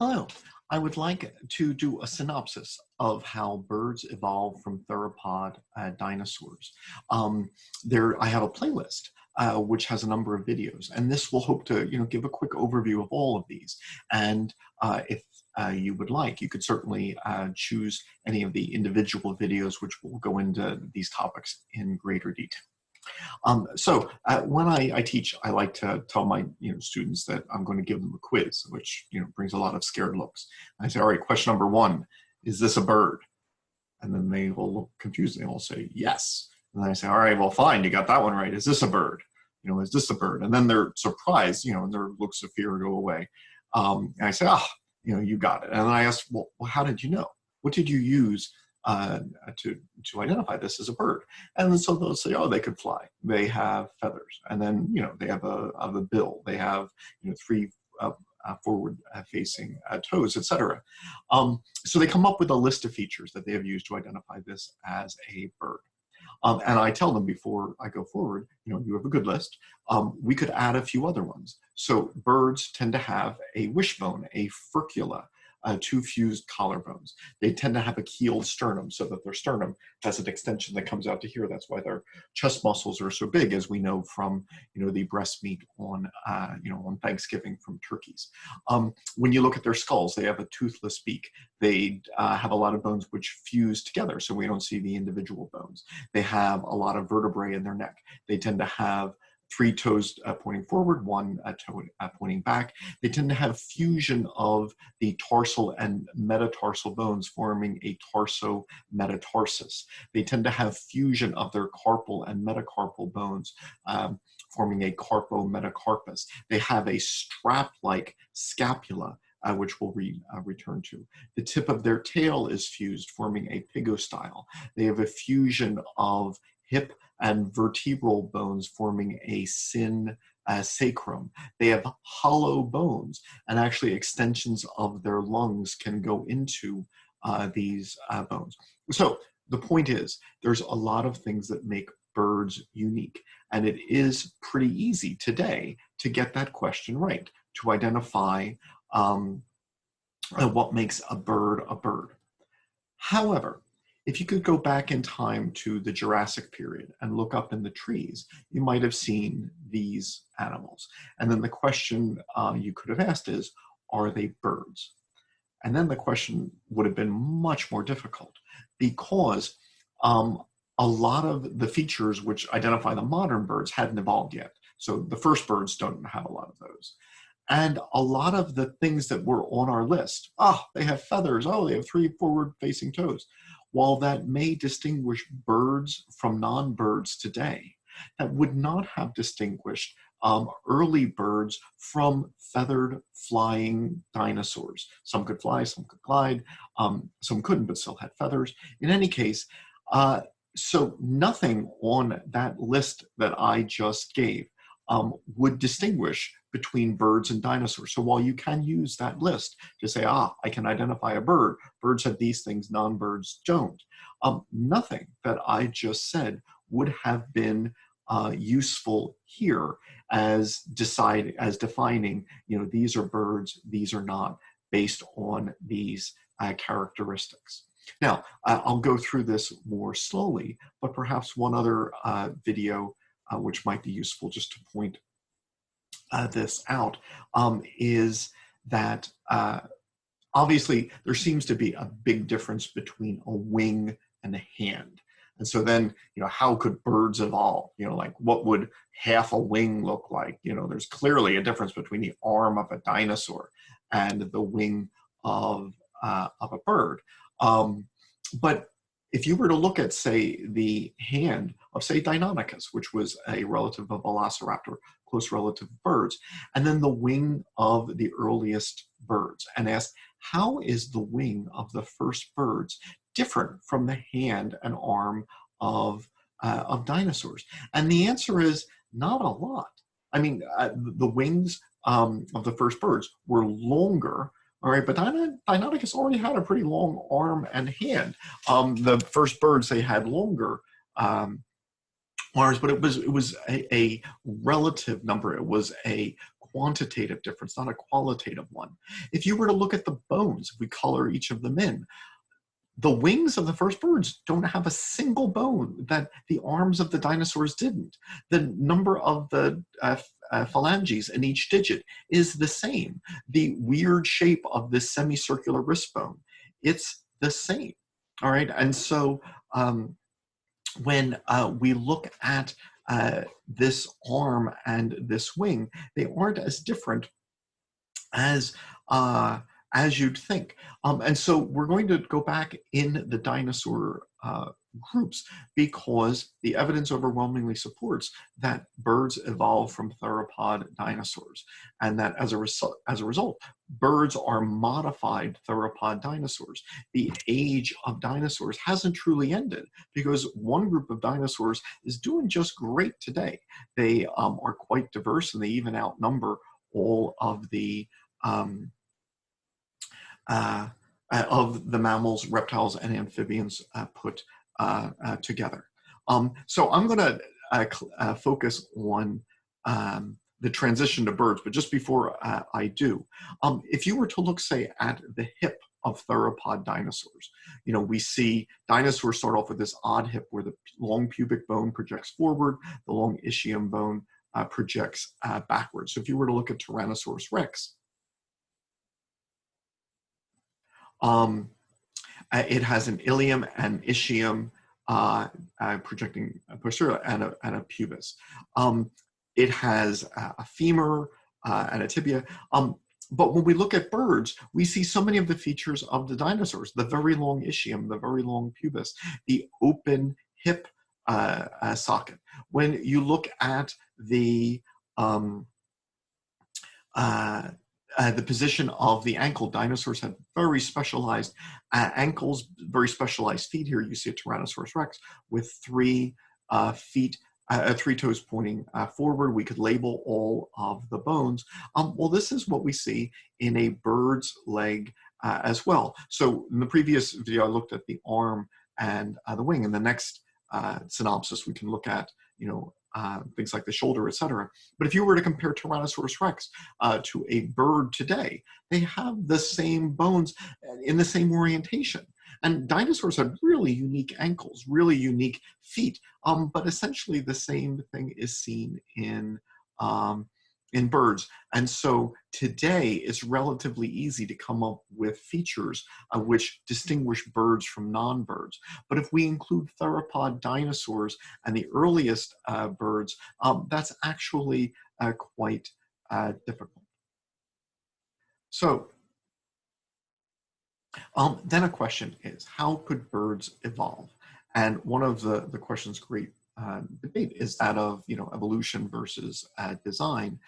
Hello. I would like to do a synopsis of how birds evolved from theropod dinosaurs. I have a playlist which has a number of videos, and this will hope to give a quick overview of all of these. And if you would like, you could certainly choose any of the individual videos which will go into these topics in greater detail. When I teach, I like to tell my students that I'm going to give them a quiz, which brings a lot of scared looks. I say, all right, question number one, is this a bird? And then they will look confused. They will say yes. And then I say, all right, well, fine, you got that one right. Is this a bird? Is this a bird? And then they're surprised, and their looks of fear go away. And I say, you got it. And then I ask, well, how did you know? What did you use to identify this as a bird? And then so they'll say, oh, they could fly. They have feathers, and then they have a bill. They have three forward-facing toes, etc. So they come up with a list of features that they have used to identify this as a bird. And I tell them before I go forward, you have a good list. We could add a few other ones. So birds tend to have a wishbone, a furcula, two fused collarbones. They tend to have a keeled sternum, so that their sternum has an extension that comes out to here. That's why their chest muscles are so big, as we know from the breast meat on on Thanksgiving from turkeys. When you look at their skulls, they have a toothless beak. They have a lot of bones which fuse together, so we don't see the individual bones. They have a lot of vertebrae in their neck. They tend to have three toes pointing forward, one toe pointing back. They tend to have fusion of the tarsal and metatarsal bones, forming a tarso-metatarsus. They tend to have fusion of their carpal and metacarpal bones, forming a carpo-metacarpus. They have a strap-like scapula, which we'll return to. The tip of their tail is fused, forming a pygostyle. They have a fusion of hip and vertebral bones, forming a sacrum. They have hollow bones, and actually extensions of their lungs can go into these bones. So the point is, there's a lot of things that make birds unique, and it is pretty easy today to get that question right, to identify what makes a bird a bird. However, if you could go back in time to the Jurassic period and look up in the trees, you might have seen these animals. And then the question you could have asked is, are they birds? And then the question would have been much more difficult, because a lot of the features which identify the modern birds hadn't evolved yet. So the first birds don't have a lot of those. And a lot of the things that were on our list, they have feathers, they have three forward-facing toes. While that may distinguish birds from non-birds today, that would not have distinguished early birds from feathered flying dinosaurs. Some could fly, some could glide, some couldn't, but still had feathers. In any case, so nothing on that list that I just gave would distinguish between birds and dinosaurs. So while you can use that list to say, I can identify a bird, birds have these things, non-birds don't, nothing that I just said would have been useful here as defining, these are birds, these are not, based on these characteristics. Now, I'll go through this more slowly, but perhaps one other video which might be useful just to point this out, is that obviously there seems to be a big difference between a wing and a hand. And so then, how could birds evolve? Like, what would half a wing look like? There's clearly a difference between the arm of a dinosaur and the wing of a bird. But if you were to look at, say, the hand of, say, Deinonychus, which was a relative of Velociraptor, close relative of birds, and then the wing of the earliest birds, and ask, how is the wing of the first birds different from the hand and arm of dinosaurs? And the answer is not a lot. I mean, the wings of the first birds were longer. All right, but Deinonychus already had a pretty long arm and hand. The first birds, they had longer arms, but it was a relative number. It was a quantitative difference, not a qualitative one. If you were to look at the bones, if we color each of them in, the wings of the first birds don't have a single bone that the arms of the dinosaurs didn't. The number of the phalanges in each digit is the same. The weird shape of this semicircular wrist bone, it's the same. All right, and so when we look at this arm and this wing, they aren't as different as you'd think. And so we're going to go back in the dinosaur groups because the evidence overwhelmingly supports that birds evolved from theropod dinosaurs, and that as a result, birds are modified theropod dinosaurs. The age of dinosaurs hasn't truly ended because one group of dinosaurs is doing just great today. They are quite diverse, and they even outnumber all of the mammals, reptiles, and amphibians put together. So I'm going to focus on the transition to birds, but just before I do, if you were to look, say, at the hip of theropod dinosaurs, you know, we see dinosaurs start off with this odd hip where the long pubic bone projects forward, the long ischium bone projects backwards. So if you were to look at Tyrannosaurus rex, it has an ilium and ischium projecting posterior and a pubis. It has a femur and a tibia. But when we look at birds, we see so many of the features of the dinosaurs: the very long ischium, the very long pubis, the open hip socket. When you look at the position of the ankle, dinosaurs had very specialized ankles, very specialized feet. Here you see a Tyrannosaurus rex with three toes pointing forward. We could label all of the bones. Well, this is what we see in a bird's leg as well. So in the previous video, I looked at the arm and the wing. In the next synopsis, we can look at, you know, things like the shoulder, etc. But if you were to compare Tyrannosaurus rex to a bird today, they have the same bones in the same orientation. And dinosaurs had really unique ankles, really unique feet, but essentially the same thing is seen in birds. And so today it's relatively easy to come up with features which distinguish birds from non-birds. But if we include theropod dinosaurs and the earliest birds, that's actually quite difficult. So then a question is, how could birds evolve? And one of the question's great debate is that of, you know, evolution versus design.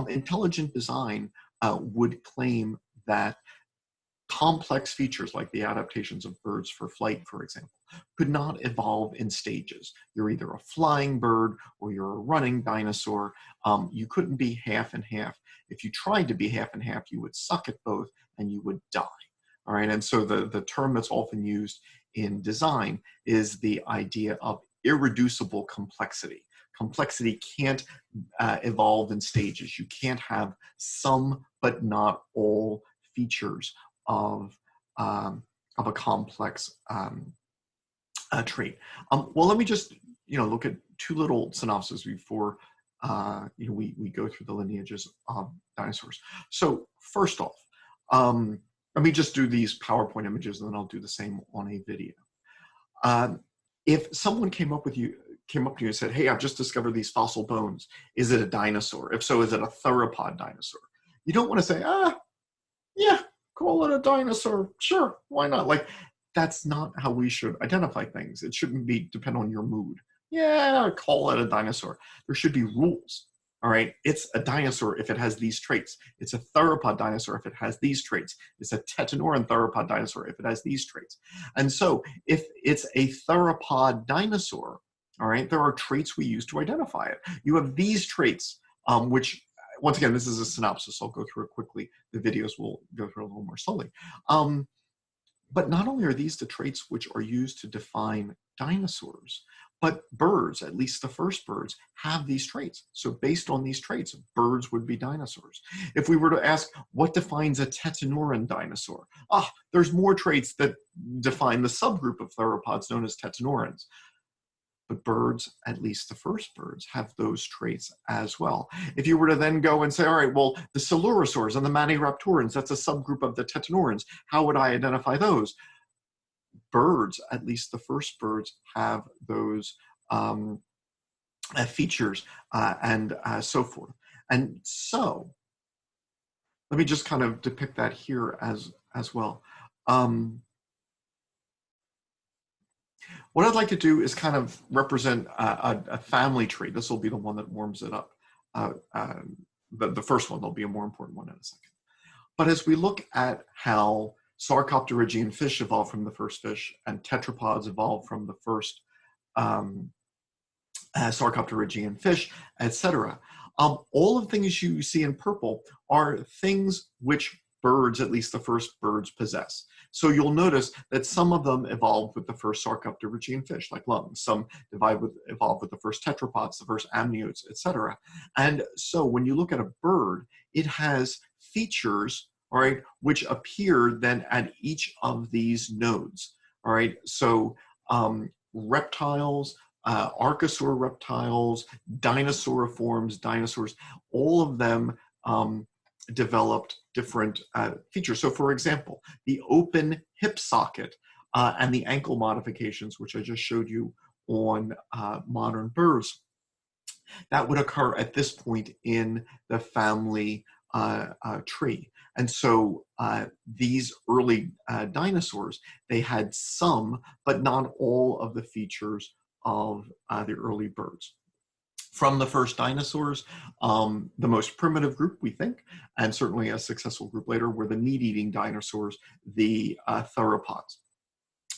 Intelligent design would claim that complex features like the adaptations of birds for flight, for example, could not evolve in stages. You're either a flying bird or you're a running dinosaur. You couldn't be half and half. If you tried to be half and half, you would suck at both and you would die. All right, and so the term that's often used in design is the idea of irreducible complexity. Complexity can't evolve in stages. You can't have some but not all features of a complex trait. Well, let me just, you know, look at two little synopses before you know, we go through the lineages of dinosaurs. So first off, let me just do these PowerPoint images, and then I'll do the same on a video. If someone came up to you and said, "Hey, I've just discovered these fossil bones. Is it a dinosaur? If so, is it a theropod dinosaur?" You don't want to say, yeah, call it a dinosaur. Sure, why not? Like, that's not how we should identify things. It shouldn't be depend on your mood. Yeah, call it a dinosaur. There should be rules. All right, it's a dinosaur if it has these traits. It's a theropod dinosaur if it has these traits. It's a tetanoran theropod dinosaur if it has these traits. And so if it's a theropod dinosaur, all right, there are traits we use to identify it. You have these traits, which, once again, this is a synopsis. I'll go through it quickly. The videos will go through it a little more slowly. But not only are these the traits which are used to define dinosaurs, But birds, at least the first birds, have these traits. So based on these traits, birds would be dinosaurs. If we were to ask what defines a tetanoran dinosaur, there's more traits that define the subgroup of theropods known as tetanorans. But birds, at least the first birds, have those traits as well. If you were to then go and say, all right, well, the coelurosaurs and the maniraptorans, that's a subgroup of the tetanorans, how would I identify those? Birds, at least the first birds, have those features and so forth. And so, let me just kind of depict that here as well. What I'd like to do is kind of represent a family tree. This will be the one that warms it up. The first one, there'll be a more important one in a second. But as we look at how Sarcopterygian fish evolved from the first fish and tetrapods evolved from the first Sarcopterygian fish, etc., all of the things you see in purple are things which birds, at least the first birds, possess. So you'll notice that some of them evolved with the first Sarcopterygian fish, like lungs. Some evolved with the first tetrapods, the first amniotes, etc. And so when you look at a bird, it has features, all right, which appear then at each of these nodes. All right, so reptiles, archosaur reptiles, dinosauriforms, dinosaurs, all of them developed different features. So for example, the open hip socket and the ankle modifications, which I just showed you on modern birds, that would occur at this point in the family tree. And so these early dinosaurs, they had some, but not all of the features of the early birds. From the first dinosaurs, the most primitive group, we think, and certainly a successful group later, were the meat-eating dinosaurs, the theropods.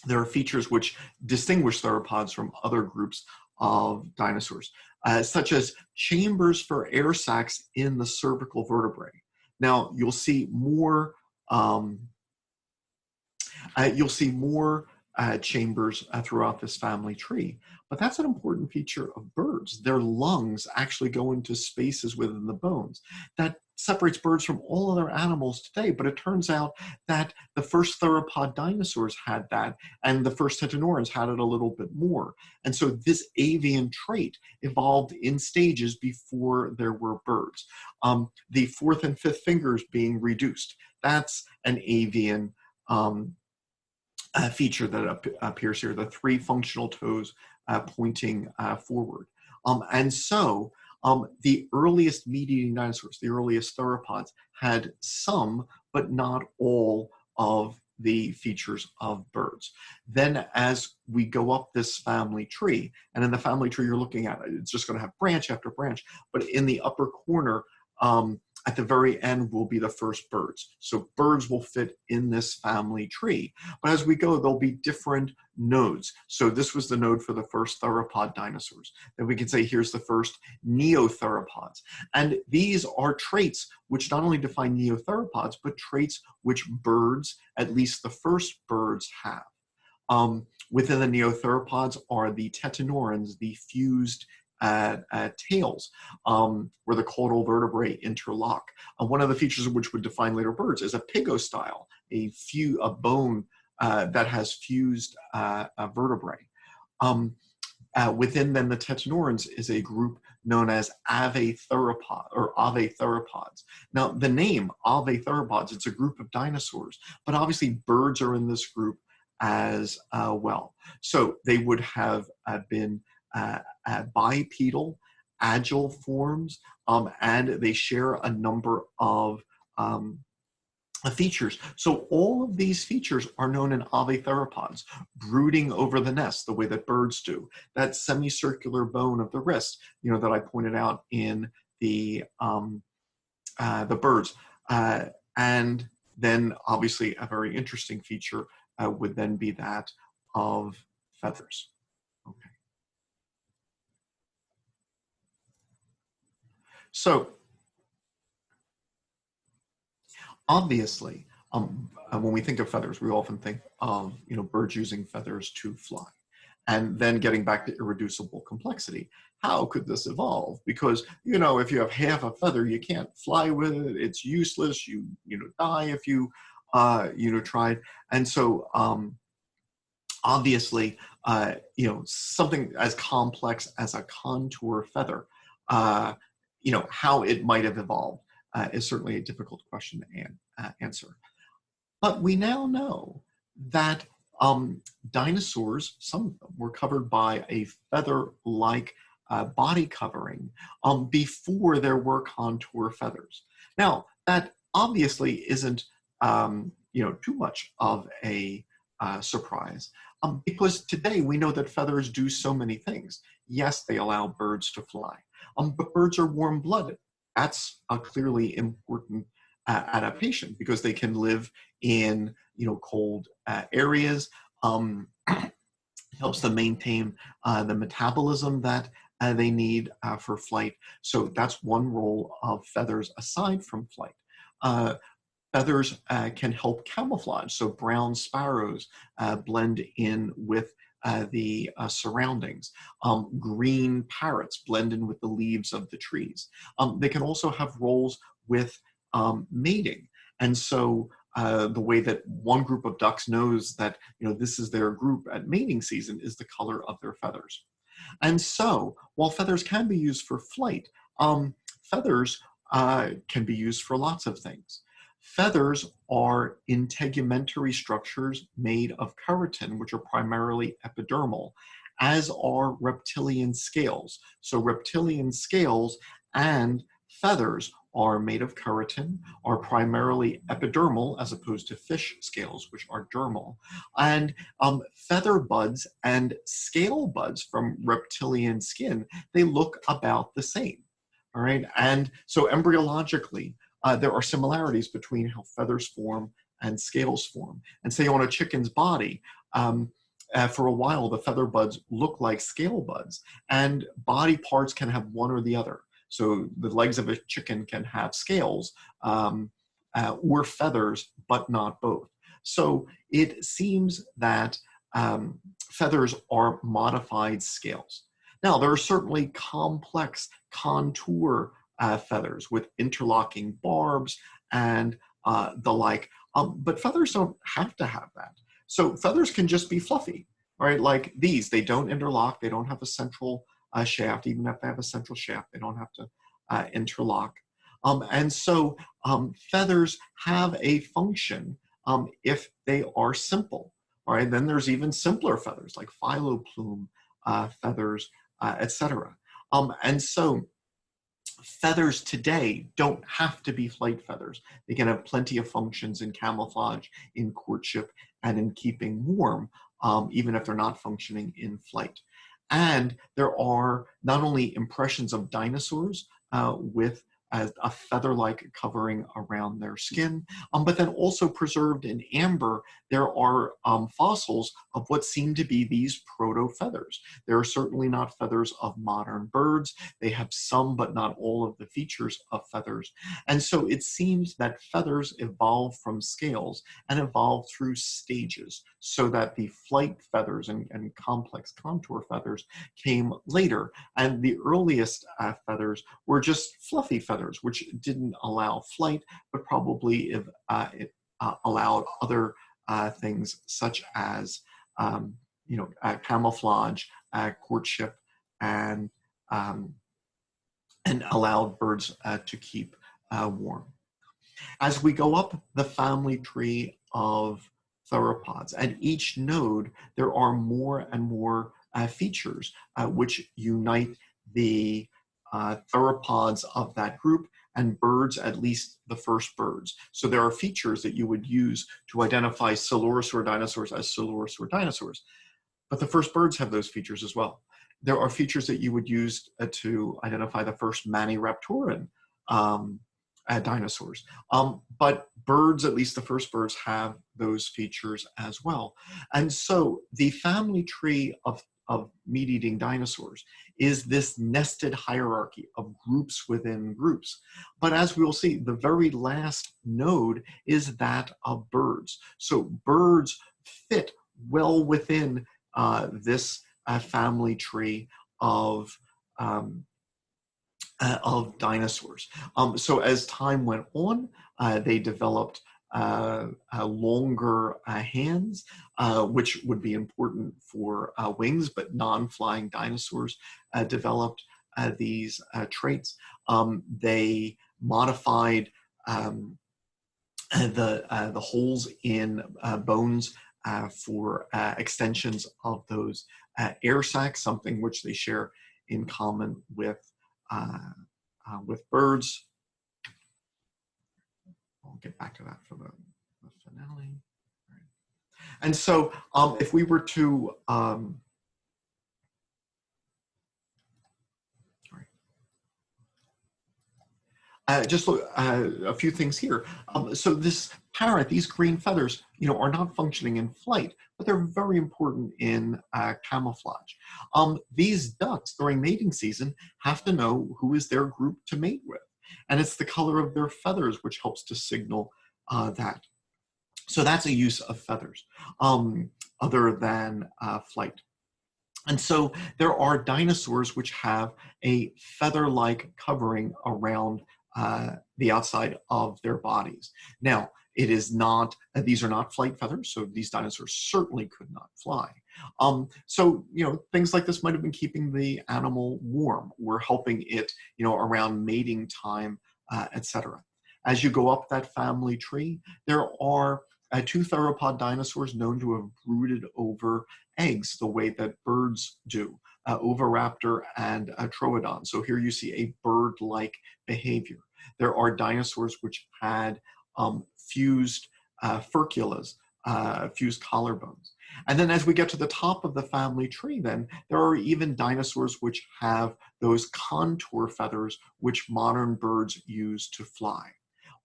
There are features which distinguish theropods from other groups of dinosaurs, such as chambers for air sacs in the cervical vertebrae. Now, you'll see more chambers throughout this family tree, but that's an important feature of birds. Their lungs actually go into spaces within the bones. That separates birds from all other animals today, but it turns out that the first theropod dinosaurs had that, and the first tetanorans had it a little bit more. And so this avian trait evolved in stages before there were birds. The fourth and fifth fingers being reduced, that's an avian feature that appears here, the three functional toes pointing forward. And so the earliest meat-eating dinosaurs, the earliest theropods, had some, but not all of the features of birds. Then as we go up this family tree, and in the family tree you're looking at, it's just going to have branch after branch, but in the upper corner, at the very end will be the first birds. So birds will fit in this family tree. But as we go, there'll be different nodes. So this was the node for the first theropod dinosaurs. Then we can say here's the first neotheropods. And these are traits which not only define neotheropods, but traits which birds, at least the first birds, have. Within the neotheropods are the tetanorans, the fused tails, where the caudal vertebrae interlock. One of the features which would define later birds is a pygostyle, a bone that has fused vertebrae. Within then the tetanorans is a group known as avetheropod or avetheropods. Now the name avetheropods, it's a group of dinosaurs, but obviously birds are in this group as well. So they would have been bipedal, agile forms, and they share a number of features. So all of these features are known in avetheropods, brooding over the nest the way that birds do. That semicircular bone of the wrist, that I pointed out in the birds. And then obviously a very interesting feature would then be that of feathers. Okay. So obviously, when we think of feathers, we often think of birds using feathers to fly. And then getting back to irreducible complexity. How could this evolve? Because, you know, if you have half a feather, you can't fly with it. It's useless. You die if you, tried. And so, obviously, something as complex as a contour feather, how it might have evolved is certainly a difficult question to answer. But we now know that dinosaurs, some of them, were covered by a feather-like body covering before there were contour feathers. Now, that obviously isn't too much of a surprise, because today we know that feathers do so many things. Yes, they allow birds to fly, but birds are warm-blooded. That's a clearly important adaptation because they can live in cold areas. Helps them maintain the metabolism that they need for flight. So that's one role of feathers aside from flight. Feathers can help camouflage. So brown sparrows blend in with the surroundings. Green parrots blend in with the leaves of the trees. They can also have roles with mating. And so the way that one group of ducks knows that this is their group at mating season is the color of their feathers. And so while feathers can be used for flight, feathers can be used for lots of things. Feathers are integumentary structures made of keratin, which are primarily epidermal, as are reptilian scales. So reptilian scales and feathers are made of keratin, are primarily epidermal as opposed to fish scales, which are dermal. And feather buds and scale buds from reptilian skin, they look about the same. All right. And so embryologically, there are similarities between how feathers form and scales form. And say on a chicken's body, for a while, the feather buds look like scale buds, and body parts can have one or the other. So the legs of a chicken can have scales or feathers, but not both. So it seems that feathers are modified scales. Now, there are certainly complex contour feathers with interlocking barbs and the like, but feathers don't have to have that. So feathers can just be fluffy, right? Like these, they don't interlock, they don't have a central shaft. Even if they have a central shaft, they don't have to interlock. And so feathers have a function if they are simple, all right? Then there's even simpler feathers like phyloplume feathers, etc. And so feathers today don't have to be flight feathers. They can have plenty of functions in camouflage, in courtship, and in keeping warm, even if they're not functioning in flight. And there are not only impressions of dinosaurs with a feather-like covering around their skin, but then also preserved in amber, there are fossils of what seem to be these proto-feathers. There are certainly not feathers of modern birds. They have some, but not all of the features of feathers. And so it seems that feathers evolved from scales and evolved through stages, so that the flight feathers and complex contour feathers came later. And the earliest feathers were just fluffy feathers, which didn't allow flight, but probably it allowed other things such as camouflage, courtship, and allowed birds to keep warm. As we go up the family tree of theropods, at each node there are more and more features which unite the theropods of that group and birds, at least the first birds. So there are features that you would use to identify Coelurosaur dinosaurs as Coelurosaur dinosaurs. But the first birds have those features as well. There are features that you would use to identify the first Maniraptoran dinosaurs. But birds, at least the first birds, have those features as well. And so the family tree of meat-eating dinosaurs is this nested hierarchy of groups within groups. But as we'll see, the very last node is that of birds. So birds fit well within this family tree um, dinosaurs. So as time went on, they developed longer hands, which would be important for wings, but non-flying dinosaurs developed these traits. They modified the holes in bones for extensions of those air sacs, something which they share in common with birds. I'll get back to that for the finale. Right. And so if we were to just look a few things here. So this parrot, these green feathers, are not functioning in flight, but they're very important in camouflage. These ducks during mating season have to know who is their group to mate with. And it's the color of their feathers which helps to signal that. So that's a use of feathers other than flight. And so there are dinosaurs which have a feather-like covering around the outside of their bodies. Now, it is not, these are not flight feathers, so these dinosaurs certainly could not fly. So, things like this might have been keeping the animal warm or helping it, around mating time, etc. As you go up that family tree, there are two theropod dinosaurs known to have brooded over eggs the way that birds do, Oviraptor and Troodon. So here you see a bird-like behavior. There are dinosaurs which had fused furculas, fused collarbones. And then as we get to the top of the family tree, then there are even dinosaurs which have those contour feathers which modern birds use to fly.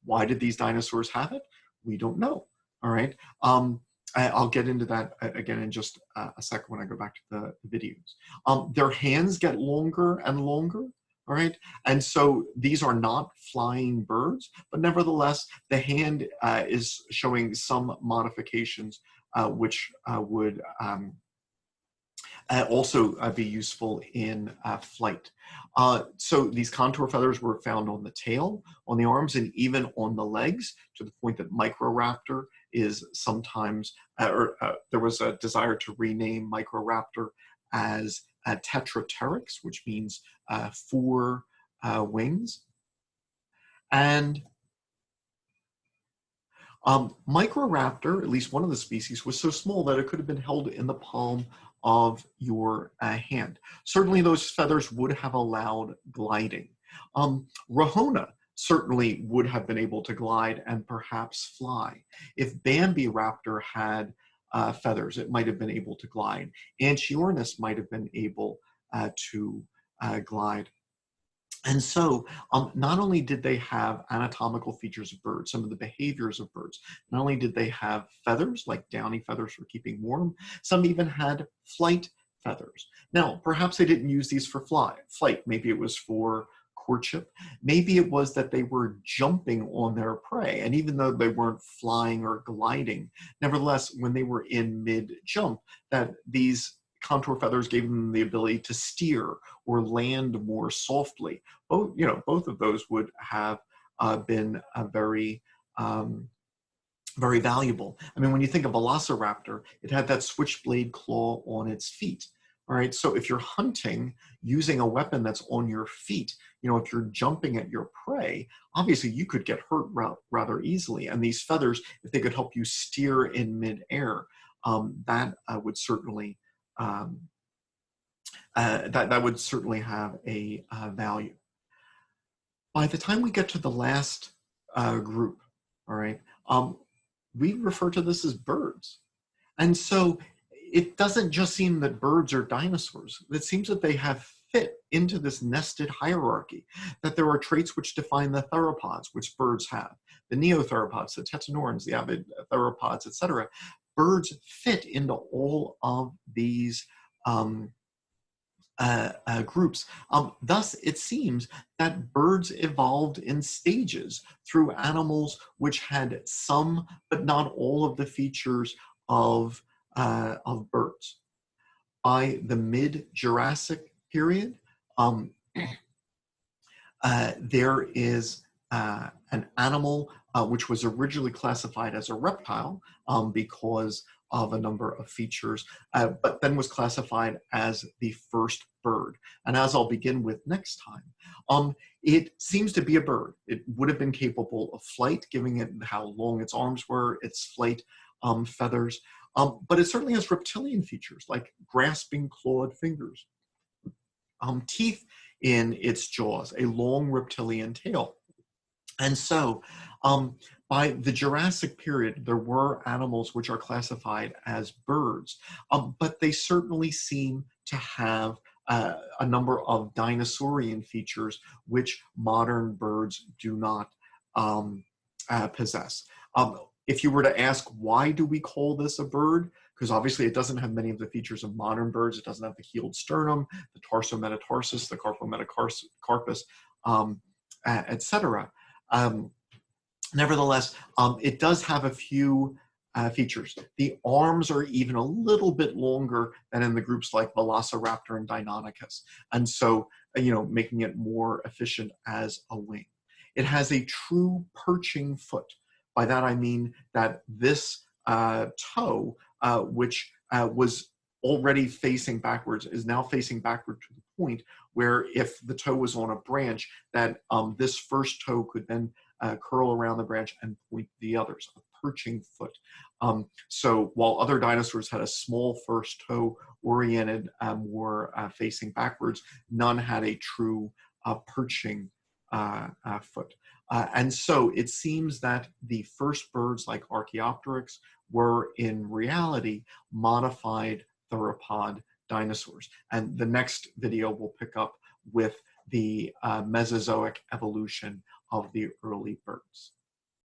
Why did these dinosaurs have it? We don't know. All right. I'll get into that again in just a second when I go back to the videos. Their hands get longer and longer. All right. And so these are not flying birds, but nevertheless, the hand is showing some modifications which would also be useful in flight. So these contour feathers were found on the tail, on the arms, and even on the legs, to the point that Microraptor is sometimes, there was a desire to rename Microraptor as Tetrateryx, which means 4 wings. And Microraptor, at least one of the species, was so small that it could have been held in the palm of your hand. Certainly those feathers would have allowed gliding. Rahona certainly would have been able to glide and perhaps fly. If Bambiraptor had feathers, it might have been able to glide. Anchiornis might have been able to glide. And so not only did they have anatomical features of birds, some of the behaviors of birds, not only did they have feathers, like downy feathers for keeping warm, some even had flight feathers. Now, perhaps they didn't use these for flight. Maybe it was for courtship. Maybe it was that they were jumping on their prey. And even though they weren't flying or gliding, nevertheless, when they were in mid-jump, that these contour feathers gave them the ability to steer or land more softly. Both of those would have been very, very valuable. I mean, when you think of Velociraptor, it had that switchblade claw on its feet. All right, so if you're hunting using a weapon that's on your feet, if you're jumping at your prey, obviously you could get hurt rather easily. And these feathers, if they could help you steer in midair, that would certainly that would certainly have a value. By the time we get to the last group, all right, we refer to this as birds. And so it doesn't just seem that birds are dinosaurs. It seems that they have fit into this nested hierarchy, that there are traits which define the theropods, which birds have, the neotheropods, the tetanorans, the avid theropods, etc. Birds fit into all of these groups. Thus, it seems that birds evolved in stages through animals which had some, but not all of the features of birds. by the mid-Jurassic period, um, there is an animal which was originally classified as a reptile because of a number of features, but then was classified as the first bird. And as I'll begin with next time, it seems to be a bird. It would have been capable of flight, given it how long its arms were, its flight feathers, but it certainly has reptilian features like grasping clawed fingers, teeth in its jaws, a long reptilian tail. And so by the Jurassic period, there were animals which are classified as birds, but they certainly seem to have a number of dinosaurian features which modern birds do not possess. If you were to ask, why do we call this a bird? Because obviously it doesn't have many of the features of modern birds. It doesn't have the heeled sternum, the tarsometatarsus, the carpometacarpus, etc. Nevertheless, it does have a few features. The arms are even a little bit longer than in the groups like Velociraptor and Deinonychus, and so making it more efficient as a wing. It has a true perching foot. By that I mean that this toe, which was already facing backwards, is now facing backward to the point where if the toe was on a branch, that this first toe could then curl around the branch and point the others, a perching foot. So while other dinosaurs had a small first toe oriented more facing backwards, none had a true perching foot. And so it seems that the first birds like Archaeopteryx were in reality modified theropod dinosaurs. And the next video will pick up with the Mesozoic evolution of the early birds.